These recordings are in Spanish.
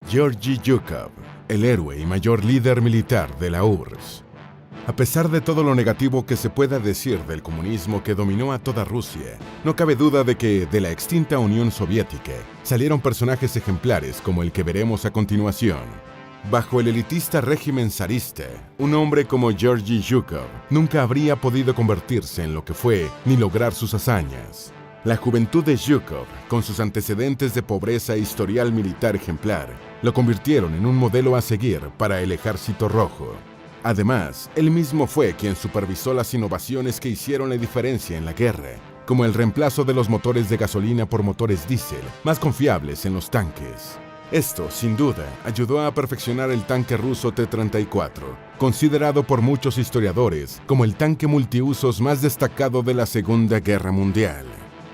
Georgy Zhukov, el héroe y mayor líder militar de la URSS. A pesar de todo lo negativo que se pueda decir del comunismo que dominó a toda Rusia, no cabe duda de que de la extinta Unión Soviética salieron personajes ejemplares como el que veremos a continuación. Bajo el elitista régimen zarista, un hombre como Georgy Zhukov nunca habría podido convertirse en lo que fue ni lograr sus hazañas. La juventud de Zhukov, con sus antecedentes de pobreza e historial militar ejemplar, lo convirtieron en un modelo a seguir para el Ejército Rojo. Además, él mismo fue quien supervisó las innovaciones que hicieron la diferencia en la guerra, como el reemplazo de los motores de gasolina por motores diésel, más confiables en los tanques. Esto, sin duda, ayudó a perfeccionar el tanque ruso T-34, considerado por muchos historiadores como el tanque multiusos más destacado de la Segunda Guerra Mundial.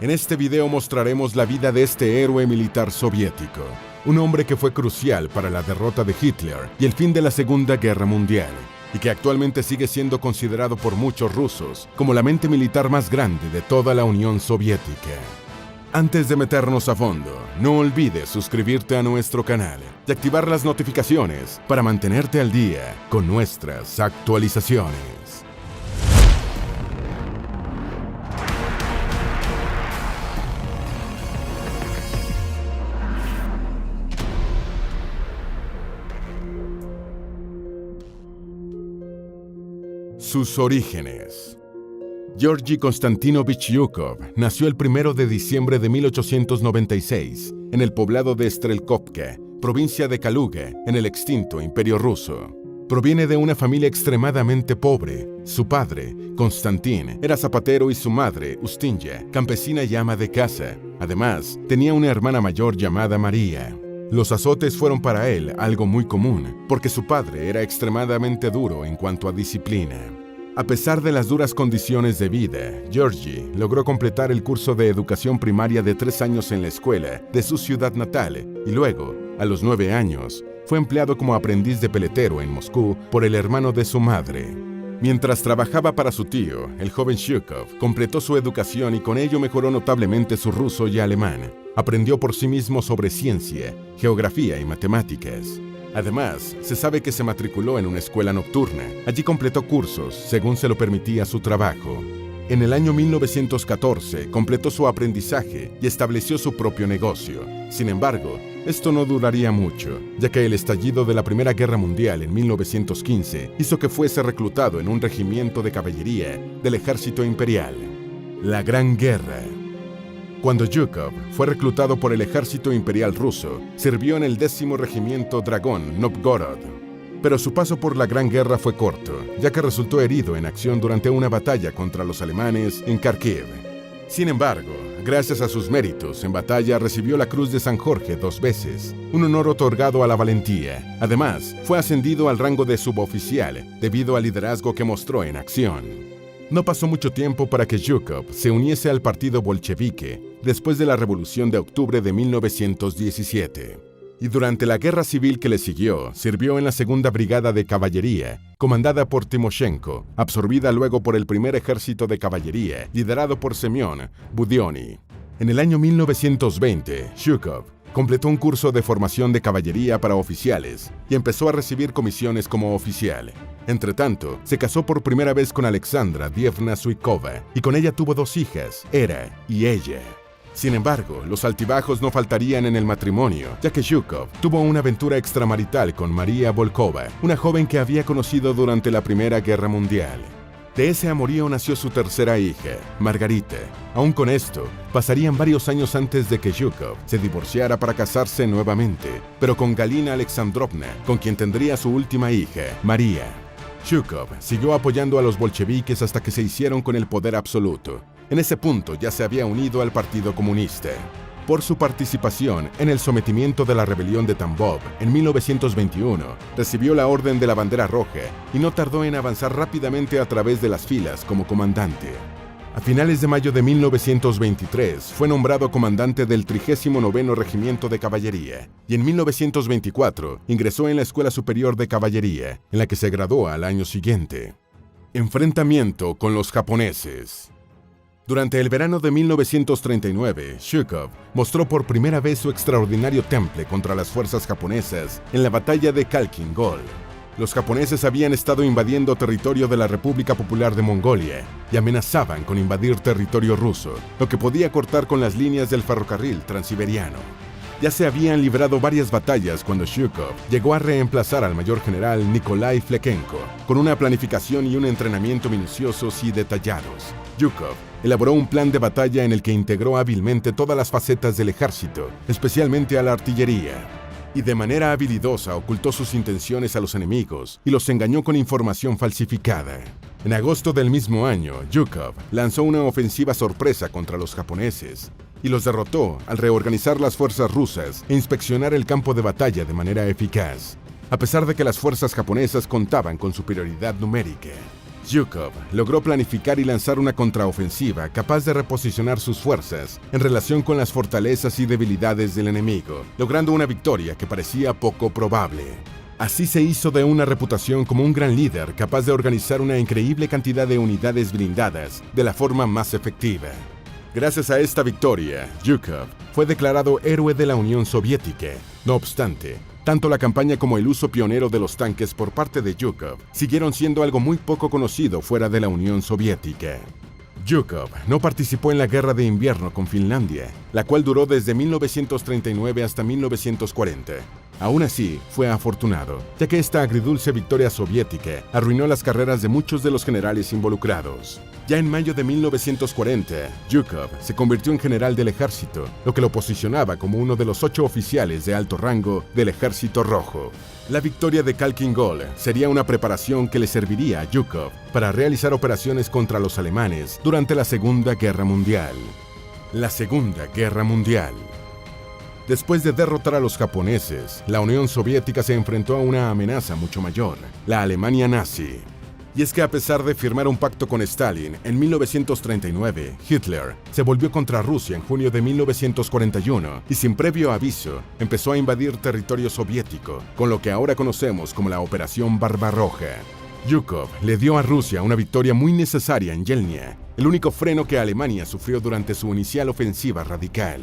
En este video mostraremos la vida de este héroe militar soviético, un hombre que fue crucial para la derrota de Hitler y el fin de la Segunda Guerra Mundial, y que actualmente sigue siendo considerado por muchos rusos como la mente militar más grande de toda la Unión Soviética. Antes de meternos a fondo, no olvides suscribirte a nuestro canal y activar las notificaciones para mantenerte al día con nuestras actualizaciones. Sus orígenes. Georgy Konstantinovich Zhukov nació el 1 de diciembre de 1896 en el poblado de Strelkovka, provincia de Kaluga, en el extinto Imperio Ruso. Proviene de una familia extremadamente pobre. Su padre, Konstantin, era zapatero y su madre, Ustinja, campesina y ama de casa. Además, tenía una hermana mayor llamada María. Los azotes fueron para él algo muy común, porque su padre era extremadamente duro en cuanto a disciplina. A pesar de las duras condiciones de vida, Georgy logró completar el curso de educación primaria de 3 años en la escuela de su ciudad natal y luego, a los 9 años, fue empleado como aprendiz de peletero en Moscú por el hermano de su madre. Mientras trabajaba para su tío, el joven Zhukov completó su educación y con ello mejoró notablemente su ruso y alemán. Aprendió por sí mismo sobre ciencia, geografía y matemáticas. Además, se sabe que se matriculó en una escuela nocturna. Allí completó cursos, según se lo permitía su trabajo. En el año 1914, completó su aprendizaje y estableció su propio negocio. Sin embargo, esto no duraría mucho, ya que el estallido de la Primera Guerra Mundial en 1915 hizo que fuese reclutado en un regimiento de caballería del Ejército Imperial. La Gran Guerra. Cuando Zhukov fue reclutado por el Ejército Imperial Ruso, sirvió en el 10º Regimiento Dragón Novgorod. Pero su paso por la Gran Guerra fue corto, ya que resultó herido en acción durante una batalla contra los alemanes en Kharkiv. Sin embargo, gracias a sus méritos en batalla recibió la Cruz de San Jorge 2 veces, un honor otorgado a la valentía. Además, fue ascendido al rango de suboficial debido al liderazgo que mostró en acción. No pasó mucho tiempo para que Zhukov se uniese al partido bolchevique después de la Revolución de Octubre de 1917. Y durante la guerra civil que le siguió, sirvió en la Segunda Brigada de Caballería, comandada por Timoshenko, absorbida luego por el Primer Ejército de Caballería, liderado por Semyon Budyonny. En el año 1920, Zhukov completó un curso de formación de caballería para oficiales y empezó a recibir comisiones como oficial. Entretanto, se casó por primera vez con Alexandra Dievna Suikova y con ella tuvo 2 hijas, Era y ella. Sin embargo, los altibajos no faltarían en el matrimonio, ya que Zhukov tuvo una aventura extramarital con María Volkova, una joven que había conocido durante la Primera Guerra Mundial. De ese amorío nació su tercera hija, Margarita. Aún con esto, pasarían varios años antes de que Zhukov se divorciara para casarse nuevamente, pero con Galina Alexandrovna, con quien tendría su última hija, María. Zhukov siguió apoyando a los bolcheviques hasta que se hicieron con el poder absoluto. En ese punto ya se había unido al Partido Comunista. Por su participación en el sometimiento de la rebelión de Tambov en 1921, recibió la Orden de la Bandera Roja y no tardó en avanzar rápidamente a través de las filas como comandante. A finales de mayo de 1923 fue nombrado comandante del 39º Regimiento de Caballería y en 1924 ingresó en la Escuela Superior de Caballería, en la que se graduó al año siguiente. Enfrentamiento con los japoneses. Durante el verano de 1939, Zhukov mostró por primera vez su extraordinario temple contra las fuerzas japonesas en la batalla de Khalkhin Gol. Los japoneses habían estado invadiendo territorio de la República Popular de Mongolia y amenazaban con invadir territorio ruso, lo que podía cortar con las líneas del ferrocarril transiberiano. Ya se habían librado varias batallas cuando Zhukov llegó a reemplazar al mayor general Nikolai Flekenko con una planificación y un entrenamiento minuciosos y detallados. Zhukov elaboró un plan de batalla en el que integró hábilmente todas las facetas del ejército, especialmente a la artillería, y de manera habilidosa ocultó sus intenciones a los enemigos y los engañó con información falsificada. En agosto del mismo año, Zhukov lanzó una ofensiva sorpresa contra los japoneses y los derrotó al reorganizar las fuerzas rusas e inspeccionar el campo de batalla de manera eficaz, a pesar de que las fuerzas japonesas contaban con superioridad numérica. Zhukov logró planificar y lanzar una contraofensiva capaz de reposicionar sus fuerzas en relación con las fortalezas y debilidades del enemigo, logrando una victoria que parecía poco probable. Así se hizo de una reputación como un gran líder capaz de organizar una increíble cantidad de unidades blindadas de la forma más efectiva. Gracias a esta victoria, Zhukov fue declarado héroe de la Unión Soviética. No obstante, tanto la campaña como el uso pionero de los tanques por parte de Zhukov siguieron siendo algo muy poco conocido fuera de la Unión Soviética. Zhukov no participó en la Guerra de Invierno con Finlandia, la cual duró desde 1939 hasta 1940. Aún así, fue afortunado, ya que esta agridulce victoria soviética arruinó las carreras de muchos de los generales involucrados. Ya en mayo de 1940, Zhukov se convirtió en general del ejército, lo que lo posicionaba como uno de los 8 oficiales de alto rango del Ejército Rojo. La victoria de Khalkhin Gol sería una preparación que le serviría a Zhukov para realizar operaciones contra los alemanes durante la Segunda Guerra Mundial. La Segunda Guerra Mundial. Después de derrotar a los japoneses, la Unión Soviética se enfrentó a una amenaza mucho mayor, la Alemania nazi. Y es que a pesar de firmar un pacto con Stalin en 1939, Hitler se volvió contra Rusia en junio de 1941 y sin previo aviso empezó a invadir territorio soviético, con lo que ahora conocemos como la Operación Barbarroja. Zhukov le dio a Rusia una victoria muy necesaria en Yelnya, el único freno que Alemania sufrió durante su inicial ofensiva radical.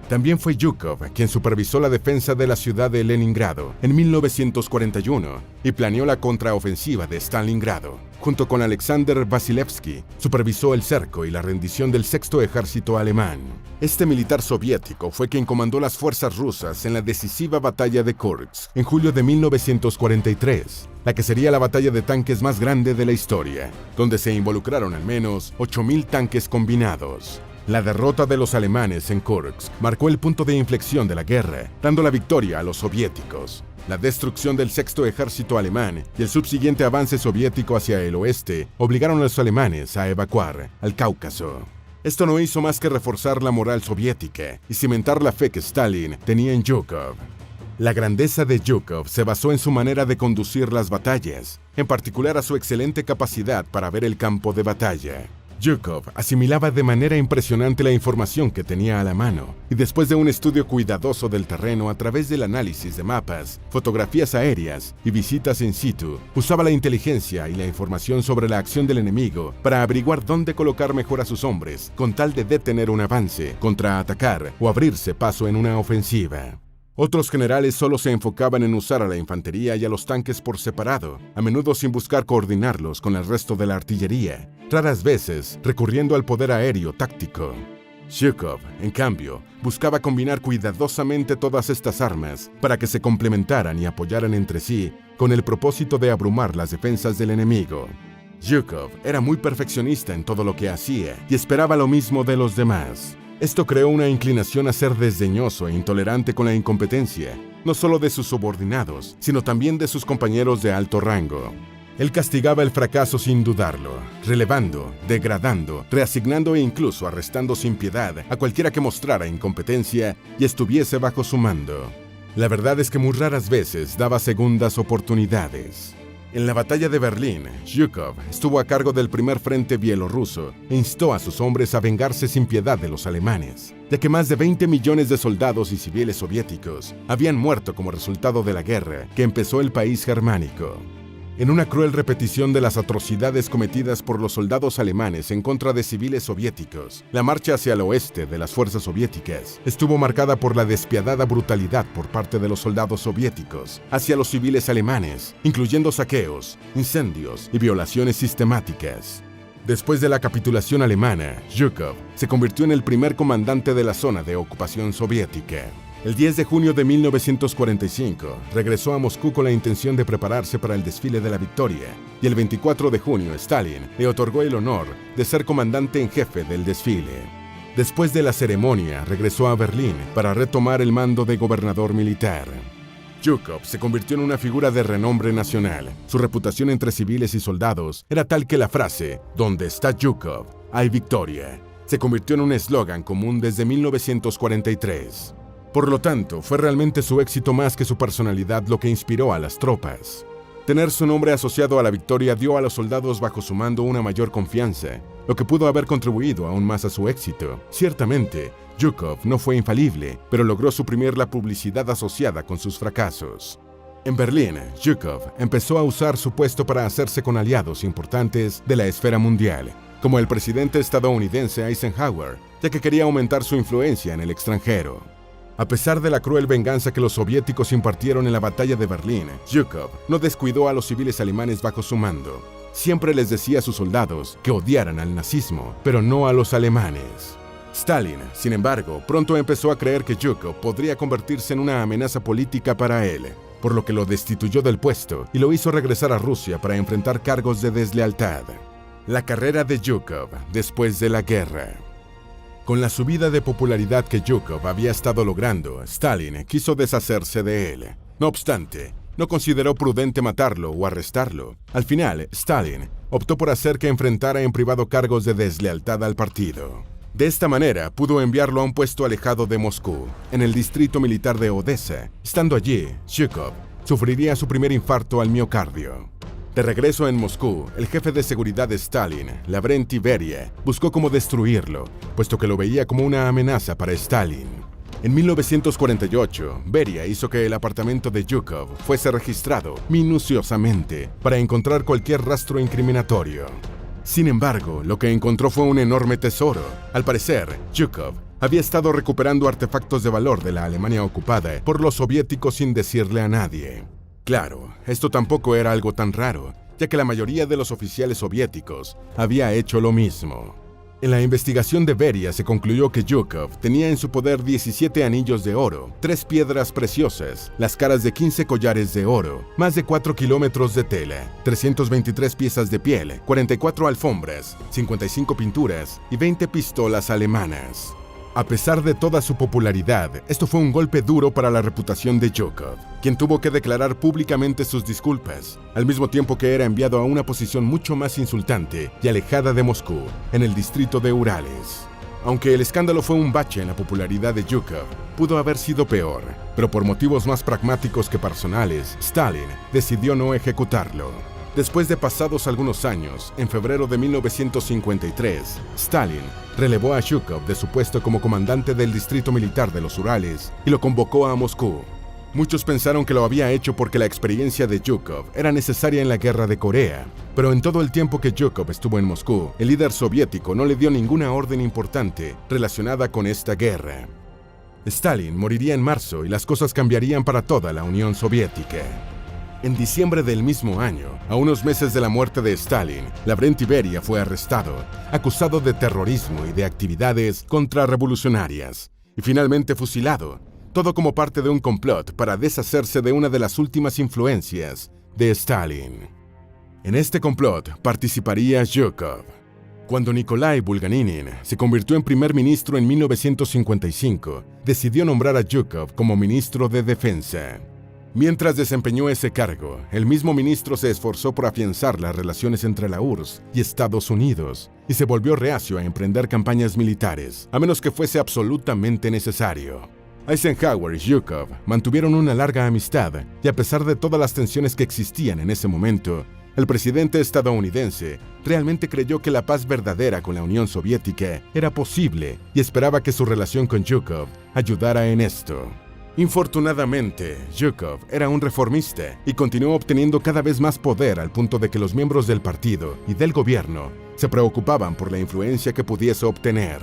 También fue Zhukov quien supervisó la defensa de la ciudad de Leningrado en 1941 y planeó la contraofensiva de Stalingrado. Junto con Alexander Vasilevsky, supervisó el cerco y la rendición del Sexto Ejército Alemán. Este militar soviético fue quien comandó las fuerzas rusas en la decisiva batalla de Kursk en julio de 1943, la que sería la batalla de tanques más grande de la historia, donde se involucraron al menos 8.000 tanques combinados. La derrota de los alemanes en Kursk marcó el punto de inflexión de la guerra, dando la victoria a los soviéticos. La destrucción del Sexto Ejército Alemán y el subsiguiente avance soviético hacia el oeste obligaron a los alemanes a evacuar al Cáucaso. Esto no hizo más que reforzar la moral soviética y cimentar la fe que Stalin tenía en Zhukov. La grandeza de Zhukov se basó en su manera de conducir las batallas, en particular a su excelente capacidad para ver el campo de batalla. Zhukov asimilaba de manera impresionante la información que tenía a la mano, y después de un estudio cuidadoso del terreno a través del análisis de mapas, fotografías aéreas y visitas in situ, usaba la inteligencia y la información sobre la acción del enemigo para averiguar dónde colocar mejor a sus hombres, con tal de detener un avance, contraatacar o abrirse paso en una ofensiva. Otros generales solo se enfocaban en usar a la infantería y a los tanques por separado, a menudo sin buscar coordinarlos con el resto de la artillería, raras veces recurriendo al poder aéreo táctico. Zhukov, en cambio, buscaba combinar cuidadosamente todas estas armas para que se complementaran y apoyaran entre sí con el propósito de abrumar las defensas del enemigo. Zhukov era muy perfeccionista en todo lo que hacía y esperaba lo mismo de los demás. Esto creó una inclinación a ser desdeñoso e intolerante con la incompetencia, no solo de sus subordinados, sino también de sus compañeros de alto rango. Él castigaba el fracaso sin dudarlo, relevando, degradando, reasignando e incluso arrestando sin piedad a cualquiera que mostrara incompetencia y estuviese bajo su mando. La verdad es que muy raras veces daba segundas oportunidades. En la batalla de Berlín, Zhukov estuvo a cargo del primer frente bielorruso e instó a sus hombres a vengarse sin piedad de los alemanes, ya que más de 20 millones de soldados y civiles soviéticos habían muerto como resultado de la guerra que empezó el país germánico. en una cruel repetición de las atrocidades cometidas por los soldados alemanes en contra de civiles soviéticos. La marcha hacia el oeste de las fuerzas soviéticas estuvo marcada por la despiadada brutalidad por parte de los soldados soviéticos hacia los civiles alemanes, incluyendo saqueos, incendios y violaciones sistemáticas. Después de la capitulación alemana, Zhukov se convirtió en el primer comandante de la zona de ocupación soviética. El 10 de junio de 1945, regresó a Moscú con la intención de prepararse para el desfile de la victoria, y el 24 de junio Stalin le otorgó el honor de ser comandante en jefe del desfile. Después de la ceremonia, regresó a Berlín para retomar el mando de gobernador militar. Zhukov se convirtió en una figura de renombre nacional. Su reputación entre civiles y soldados era tal que la frase «Donde está Zhukov, hay victoria» se convirtió en un eslogan común desde 1943. Por lo tanto, fue realmente su éxito más que su personalidad lo que inspiró a las tropas. Tener su nombre asociado a la victoria dio a los soldados bajo su mando una mayor confianza, lo que pudo haber contribuido aún más a su éxito. Ciertamente, Zhukov no fue infalible, pero logró suprimir la publicidad asociada con sus fracasos. En Berlín, Zhukov empezó a usar su puesto para hacerse con aliados importantes de la esfera mundial, como el presidente estadounidense Eisenhower, ya que quería aumentar su influencia en el extranjero. A pesar de la cruel venganza que los soviéticos impartieron en la batalla de Berlín, Zhukov no descuidó a los civiles alemanes bajo su mando. Siempre les decía a sus soldados que odiaran al nazismo, pero no a los alemanes. Stalin, sin embargo, pronto empezó a creer que Zhukov podría convertirse en una amenaza política para él, por lo que lo destituyó del puesto y lo hizo regresar a Rusia para enfrentar cargos de deslealtad. La carrera de Zhukov después de la guerra. Con la subida de popularidad que Zhukov había estado logrando, Stalin quiso deshacerse de él. No obstante, no consideró prudente matarlo o arrestarlo. Al final, Stalin optó por hacer que enfrentara en privado cargos de deslealtad al partido. De esta manera, pudo enviarlo a un puesto alejado de Moscú, en el distrito militar de Odessa. Estando allí, Zhukov sufriría su primer infarto al miocardio. De regreso en Moscú, el jefe de seguridad de Stalin, Lavrenti Beria, buscó cómo destruirlo, puesto que lo veía como una amenaza para Stalin. En 1948, Beria hizo que el apartamento de Zhukov fuese registrado minuciosamente para encontrar cualquier rastro incriminatorio. Sin embargo, lo que encontró fue un enorme tesoro. Al parecer, Zhukov había estado recuperando artefactos de valor de la Alemania ocupada por los soviéticos sin decirle a nadie. Claro, esto tampoco era algo tan raro, ya que la mayoría de los oficiales soviéticos había hecho lo mismo. En la investigación de Beria se concluyó que Zhukov tenía en su poder 17 anillos de oro, 3 piedras preciosas, las caras de 15 collares de oro, más de 4 kilómetros de tela, 323 piezas de piel, 44 alfombras, 55 pinturas y 20 pistolas alemanas. A pesar de toda su popularidad, esto fue un golpe duro para la reputación de Zhukov, quien tuvo que declarar públicamente sus disculpas, al mismo tiempo que era enviado a una posición mucho más insultante y alejada de Moscú, en el distrito de Urales. Aunque el escándalo fue un bache en la popularidad de Zhukov, pudo haber sido peor, pero por motivos más pragmáticos que personales, Stalin decidió no ejecutarlo. Después de pasados algunos años, en febrero de 1953, Stalin relevó a Zhukov de su puesto como comandante del distrito militar de los Urales y lo convocó a Moscú. Muchos pensaron que lo había hecho porque la experiencia de Zhukov era necesaria en la guerra de Corea, pero en todo el tiempo que Zhukov estuvo en Moscú, el líder soviético no le dio ninguna orden importante relacionada con esta guerra. Stalin moriría en marzo y las cosas cambiarían para toda la Unión Soviética. En diciembre del mismo año, a unos meses de la muerte de Stalin, Lavrenti Beria fue arrestado, acusado de terrorismo y de actividades contrarrevolucionarias, y finalmente fusilado, todo como parte de un complot para deshacerse de una de las últimas influencias de Stalin. En este complot participaría Zhukov. Cuando Nikolai Bulganin se convirtió en primer ministro en 1955, decidió nombrar a Zhukov como ministro de Defensa. Mientras desempeñó ese cargo, el mismo ministro se esforzó por afianzar las relaciones entre la URSS y Estados Unidos y se volvió reacio a emprender campañas militares, a menos que fuese absolutamente necesario. Eisenhower y Zhukov mantuvieron una larga amistad y a pesar de todas las tensiones que existían en ese momento, el presidente estadounidense realmente creyó que la paz verdadera con la Unión Soviética era posible y esperaba que su relación con Zhukov ayudara en esto. Infortunadamente, Zhukov era un reformista y continuó obteniendo cada vez más poder al punto de que los miembros del partido y del gobierno se preocupaban por la influencia que pudiese obtener.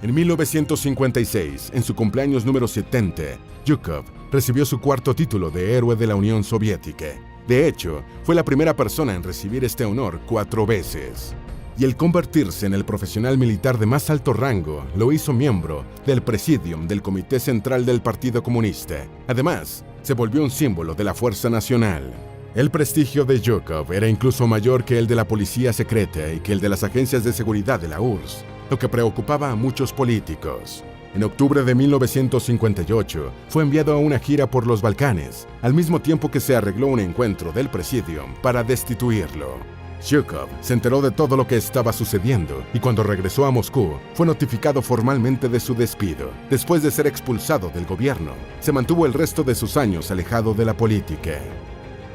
En 1956, en su cumpleaños número 70, Zhukov recibió su cuarto título de héroe de la Unión Soviética. De hecho, fue la primera persona en recibir este honor 4 veces. Y el convertirse en el profesional militar de más alto rango lo hizo miembro del Presidium del Comité Central del Partido Comunista. Además, se volvió un símbolo de la Fuerza Nacional. El prestigio de Zhukov era incluso mayor que el de la policía secreta y que el de las agencias de seguridad de la URSS, lo que preocupaba a muchos políticos. En octubre de 1958 fue enviado a una gira por los Balcanes, al mismo tiempo que se arregló un encuentro del Presidium para destituirlo. Zhukov se enteró de todo lo que estaba sucediendo y cuando regresó a Moscú fue notificado formalmente de su despido. Después de ser expulsado del gobierno, se mantuvo el resto de sus años alejado de la política.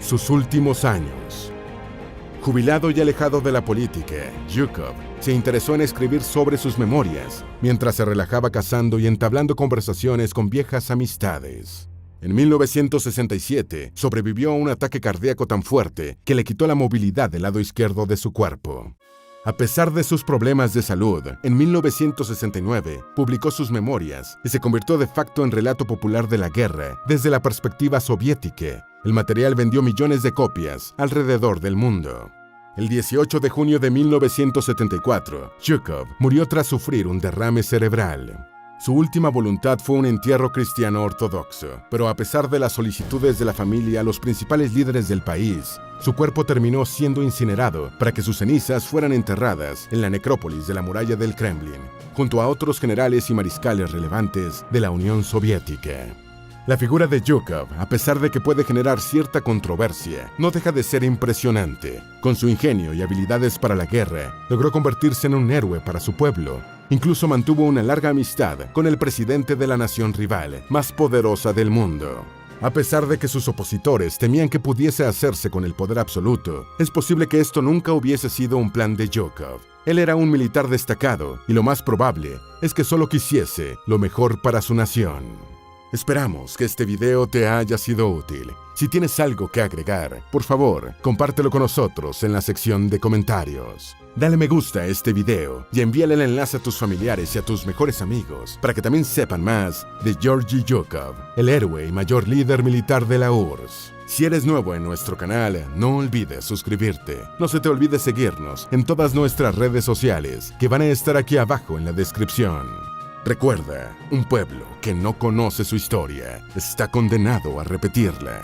Sus últimos años. Jubilado y alejado de la política, Zhukov se interesó en escribir sobre sus memorias, mientras se relajaba cazando y entablando conversaciones con viejas amistades. En 1967, sobrevivió a un ataque cardíaco tan fuerte que le quitó la movilidad del lado izquierdo de su cuerpo. A pesar de sus problemas de salud, en 1969 publicó sus memorias y se convirtió de facto en relato popular de la guerra desde la perspectiva soviética. El material vendió millones de copias alrededor del mundo. El 18 de junio de 1974, Zhukov murió tras sufrir un derrame cerebral. Su última voluntad fue un entierro cristiano ortodoxo, pero a pesar de las solicitudes de la familia a los principales líderes del país, su cuerpo terminó siendo incinerado para que sus cenizas fueran enterradas en la necrópolis de la muralla del Kremlin, junto a otros generales y mariscales relevantes de la Unión Soviética. La figura de Zhukov, a pesar de que puede generar cierta controversia, no deja de ser impresionante. Con su ingenio y habilidades para la guerra, logró convertirse en un héroe para su pueblo. Incluso mantuvo una larga amistad con el presidente de la nación rival más poderosa del mundo. A pesar de que sus opositores temían que pudiese hacerse con el poder absoluto, es posible que esto nunca hubiese sido un plan de Zhukov. Él era un militar destacado y lo más probable es que solo quisiese lo mejor para su nación. Esperamos que este video te haya sido útil. Si tienes algo que agregar, por favor, compártelo con nosotros en la sección de comentarios. Dale me gusta a este video y envíale el enlace a tus familiares y a tus mejores amigos para que también sepan más de Georgy Zhukov, el héroe y mayor líder militar de la URSS. Si eres nuevo en nuestro canal, no olvides suscribirte. No se te olvide seguirnos en todas nuestras redes sociales que van a estar aquí abajo en la descripción. Recuerda, un pueblo que no conoce su historia está condenado a repetirla.